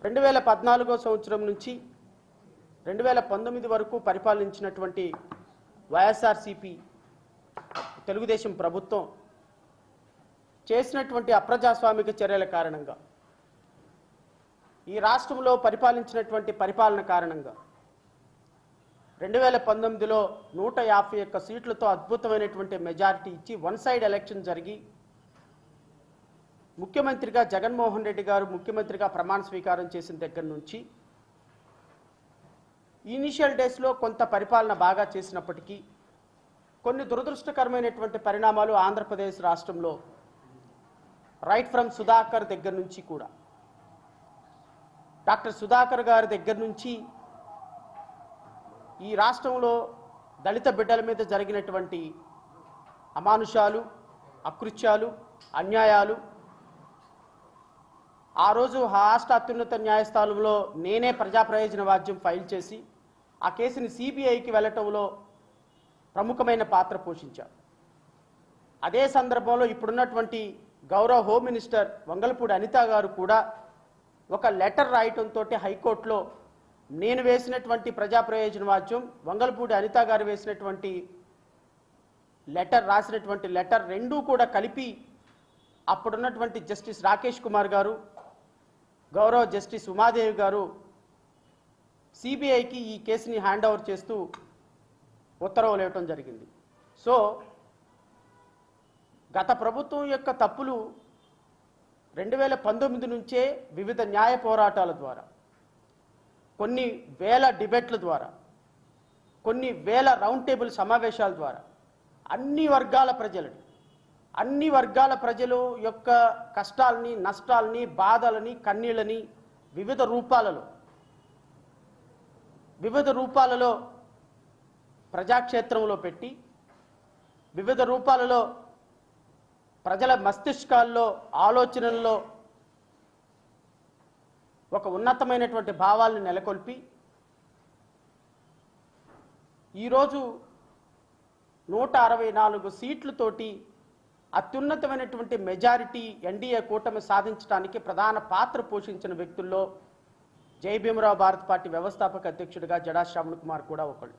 2014 సంవత్సరం నుంచి 2019 వరకు పరిపాలించినటువంటి వైఎస్ఆర్సీపీ తెలుగుదేశం ప్రభుత్వం చేసినటువంటి అప్రజాస్వామిక చర్యల కారణంగా ఈ రాష్ట్రంలో పరిపాలించినటువంటి పరిపాలన కారణంగా 2019లో 151 సీట్లతో అద్భుతమైనటువంటి మెజారిటీ ఇచ్చి వన్ సైడ్ ఎలక్షన్ జరిగి ముఖ్యమంత్రిగా జగన్మోహన్ రెడ్డి గారు ముఖ్యమంత్రిగా ప్రమాణ స్వీకారం చేసిన దగ్గర నుంచి ఇనిషియల్ డేస్లో కొంత పరిపాలన బాగా చేసినప్పటికీ కొన్ని దురదృష్టకరమైనటువంటి పరిణామాలు ఆంధ్రప్రదేశ్ రాష్ట్రంలో రైట్ ఫ్రమ్ సుధాకర్ దగ్గర నుంచి కూడా డాక్టర్ సుధాకర్ గారి దగ్గర నుంచి ఈ రాష్ట్రంలో దళిత బిడ్డల మీద జరిగినటువంటి అమానుషాలు, అకృత్యాలు, అన్యాయాలు ఆ రోజు రాష్ట్ర అత్యున్నత న్యాయస్థానంలో నేనే ప్రజా ప్రయోజన వాద్యం ఫైల్ చేసి ఆ కేసుని సిబిఐకి వెళ్ళటంలో ప్రముఖమైన పాత్ర పోషించారు. అదే సందర్భంలో ఇప్పుడున్నటువంటి గౌరవ హోమ్ మినిస్టర్ వంగలపూడి అనిత గారు కూడా ఒక లెటర్ రాయటంతో హైకోర్టులో నేను వేసినటువంటి ప్రజా ప్రయోజన వాద్యం, వంగలపూడి అనిత గారు వేసినటువంటి రాసినటువంటి లెటర్ రెండూ కూడా కలిపి అప్పుడున్నటువంటి జస్టిస్ రాకేష్ కుమార్ గారు, గౌరవ జస్టిస్ ఉమాదేవి గారు సిబిఐకి ఈ కేసుని హ్యాండ్ ఓవర్ చేస్తూ ఉత్తర్వులు ఇవ్వటం జరిగింది. సో గత ప్రభుత్వం యొక్క తప్పులు 2019 నుంచే వివిధ న్యాయ పోరాటాల ద్వారా, కొన్ని వేల డిబేట్ల ద్వారా, కొన్ని వేల రౌండ్ టేబుల్ సమావేశాల ద్వారా అన్ని వర్గాల ప్రజలు యొక్క కష్టాలని, నష్టాలని, బాధలని, కన్నీళ్ళని వివిధ రూపాలలో ప్రజాక్షేత్రంలో పెట్టి వివిధ రూపాలలో ప్రజల మస్తిష్కాల్లో, ఆలోచనల్లో ఒక ఉన్నతమైనటువంటి భావాలను నెలకొల్పి ఈరోజు 164 సీట్లతోటి అత్యున్నతమైనటువంటి మెజారిటీ ఎన్డీఏ కూటమి సాధించడానికి ప్రధాన పాత్ర పోషించిన వ్యక్తుల్లో జై భీమరావు భారత్ పార్టీ వ్యవస్థాపక అధ్యక్షుడిగా జడా శ్రావణ్ కుమార్ కూడా ఒకళ్ళు.